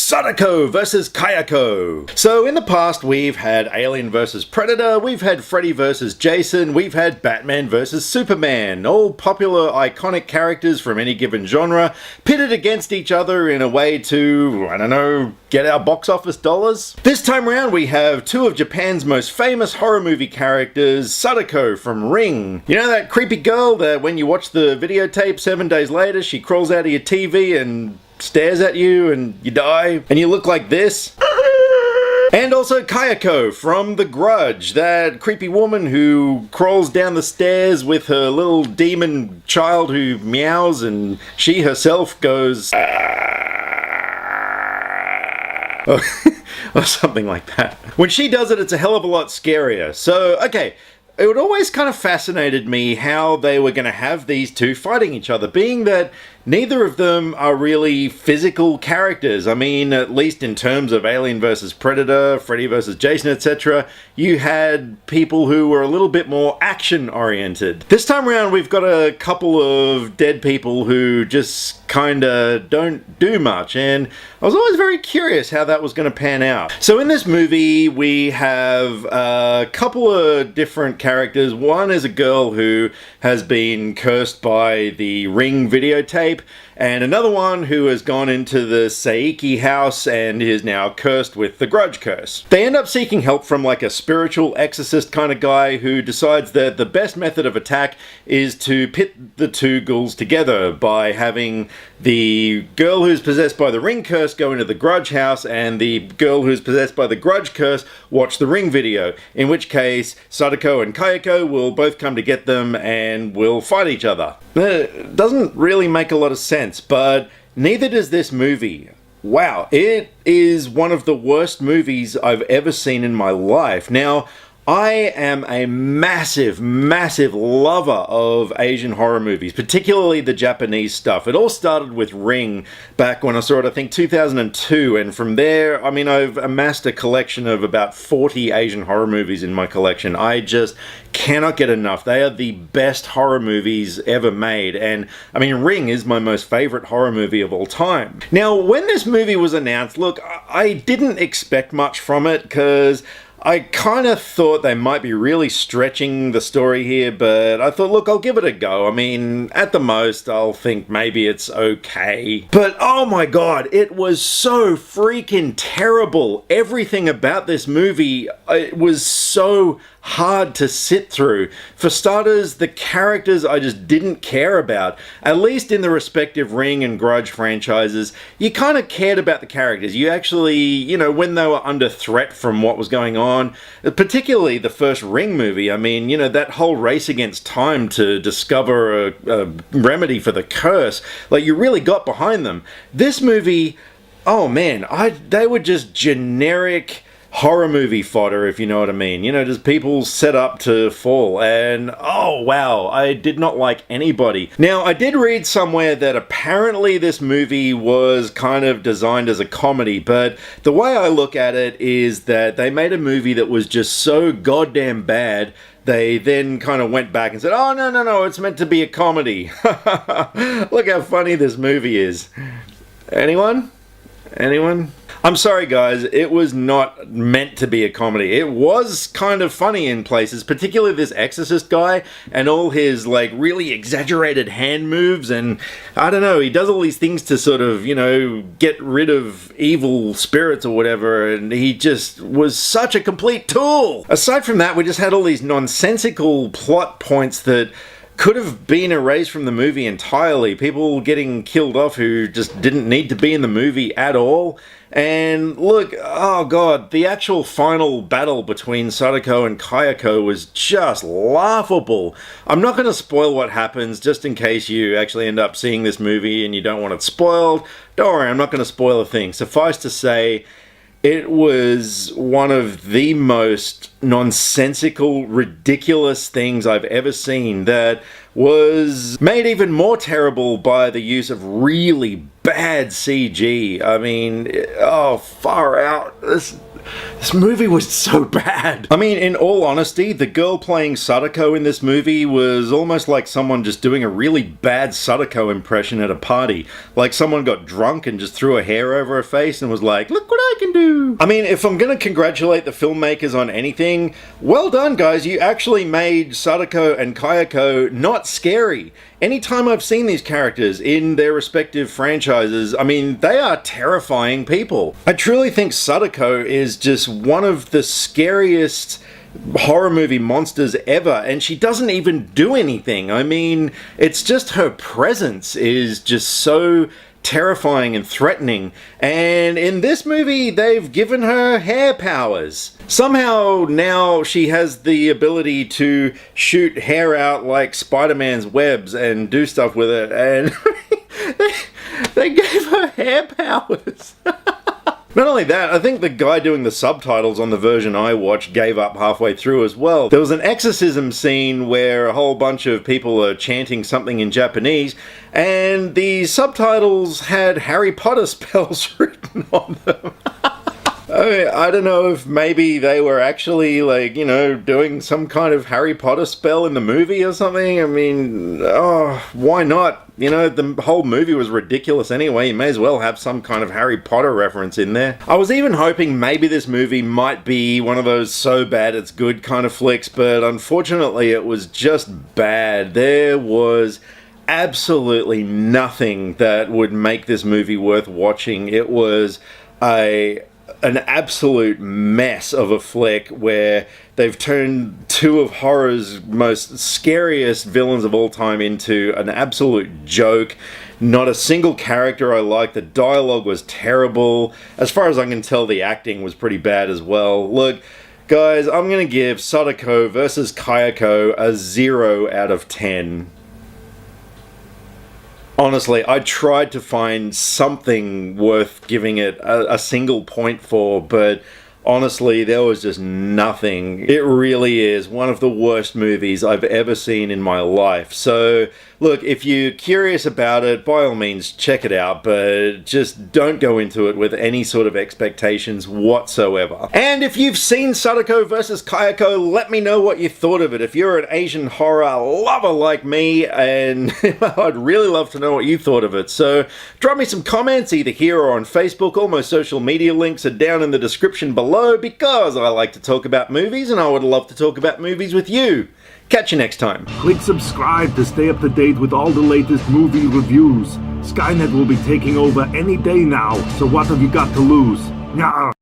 Sadako versus Kayako. So in the past we've had Alien versus Predator, we've had Freddy versus Jason, we've had Batman versus Superman, all popular iconic characters from any given genre, pitted against each other in a way to, I don't know, get our box office dollars. This time around we have two of Japan's most famous horror movie characters, Sadako from Ring. You know that creepy girl that when you watch the videotape 7 days later she crawls out of your TV and stares at you and you die and you look like this? And also Kayako from The Grudge, that creepy woman who crawls down the stairs with her little demon child who meows and she herself goes or something like that. When she does it, it's a hell of a lot scarier. So, okay. It would always kind of fascinated me how they were going to have these two fighting each other, being that neither of them are really physical characters. I mean, at least in terms of Alien versus Predator, Freddy versus Jason, etc., you had people who were a little bit more action-oriented. This time around, we've got a couple of dead people who just kinda don't do much, and I was always very curious how that was going to pan out. So in this movie, we have a couple of different characters. One is a girl who has been cursed by the Ring videotape, and another one who has gone into the Saiki house and is now cursed with the Grudge curse. They end up seeking help from like a spiritual exorcist kind of guy who decides that the best method of attack is to pit the two ghouls together by having the girl who's possessed by the Ring curse go into the Grudge house and the girl who's possessed by the Grudge curse watch the Ring video, in which case Sadako and Kayako will both come to get them and will fight each other. It doesn't really make a lot of sense, but neither does this movie. Wow, it is one of the worst movies I've ever seen in my life. Now, I am a massive, massive lover of Asian horror movies, particularly the Japanese stuff. It all started with Ring back when I saw it, I think 2002, and from there, I mean, I've amassed a collection of about 40 Asian horror movies in my collection. I just cannot get enough. They are the best horror movies ever made, and I mean, Ring is my most favorite horror movie of all time. Now, when this movie was announced, look, I didn't expect much from it, because I kind of thought they might be really stretching the story here, but I thought, look, I'll give it a go. I mean, at the most, I'll think maybe it's okay. But oh my god, it was so freaking terrible. Everything about this movie, it was so hard to sit through. For starters, the characters I just didn't care about. At least in the respective Ring and Grudge franchises, you kind of cared about the characters. You actually, you know, when they were under threat from what was going on, particularly the first Ring movie, I mean, you know, that whole race against time to discover a remedy for the curse, like, you really got behind them. This movie, oh man, they were just generic horror movie fodder, if you know what I mean. You know, just people set up to fall, and oh wow, I did not like anybody. Now, I did read somewhere that apparently this movie was kind of designed as a comedy, but the way I look at it is that they made a movie that was just so goddamn bad, they then kind of went back and said, oh no, it's meant to be a comedy. Look how funny this movie is. Anyone? I'm sorry guys, it was not meant to be a comedy. It was kind of funny in places, particularly this exorcist guy and all his like really exaggerated hand moves, and I don't know, he does all these things to sort of, you know, get rid of evil spirits or whatever, and he just was such a complete tool. Aside from that, we just had all these nonsensical plot points that could have been erased from the movie entirely. People getting killed off who just didn't need to be in the movie at all. And look, oh god, the actual final battle between Sadako and Kayako was just laughable. I'm not going to spoil what happens, just in case you actually end up seeing this movie and you don't want it spoiled. Don't worry, I'm not going to spoil a thing. Suffice to say, it was one of the most nonsensical, ridiculous things I've ever seen that was made even more terrible by the use of really bad CG. I mean, oh, far out. This movie was so bad. I mean, in all honesty, the girl playing Sadako in this movie was almost like someone just doing a really bad Sadako impression at a party. Like someone got drunk and just threw her hair over her face and was like, look what I can do. I mean, if I'm gonna congratulate the filmmakers on anything, well done, guys. You actually made Sadako and Kayako not scary. Anytime I've seen these characters in their respective franchises, I mean, they are terrifying people. I truly think Sadako is just one of the scariest horror movie monsters ever, and she doesn't even do anything. I mean, it's just her presence is just so terrifying and threatening, and in this movie they've given her hair powers. Somehow now she has the ability to shoot hair out like Spider-Man's webs and do stuff with it, and they gave her hair powers. Not only that, I think the guy doing the subtitles on the version I watched gave up halfway through as well. There was an exorcism scene where a whole bunch of people are chanting something in Japanese, and the subtitles had Harry Potter spells written on them. I don't know if maybe they were actually, like, you know, doing some kind of Harry Potter spell in the movie or something. I mean, oh, why not? You know, the whole movie was ridiculous anyway. You may as well have some kind of Harry Potter reference in there. I was even hoping maybe this movie might be one of those so bad it's good kind of flicks, but unfortunately it was just bad. There was absolutely nothing that would make this movie worth watching. It was an absolute mess of a flick where they've turned two of horror's most scariest villains of all time into an absolute joke. Not a single character I liked. The dialogue was terrible. As far as I can tell, the acting was pretty bad as well. Look, guys, I'm going to give Sadako versus Kayako a 0 out of 10. Honestly, I tried to find something worth giving it a single point for, but honestly, there was just nothing. It really is one of the worst movies I've ever seen in my life. So, look, if you're curious about it, by all means, check it out, but just don't go into it with any sort of expectations whatsoever. And if you've seen Sadako vs. Kayako, let me know what you thought of it. If you're an Asian horror lover like me, and I'd really love to know what you thought of it. So, drop me some comments either here or on Facebook. All my social media links are down in the description below, because I like to talk about movies, and I would love to talk about movies with you. Catch you next time. Click subscribe to stay up to date with all the latest movie reviews. Skynet will be taking over any day now, so what have you got to lose? Nyah.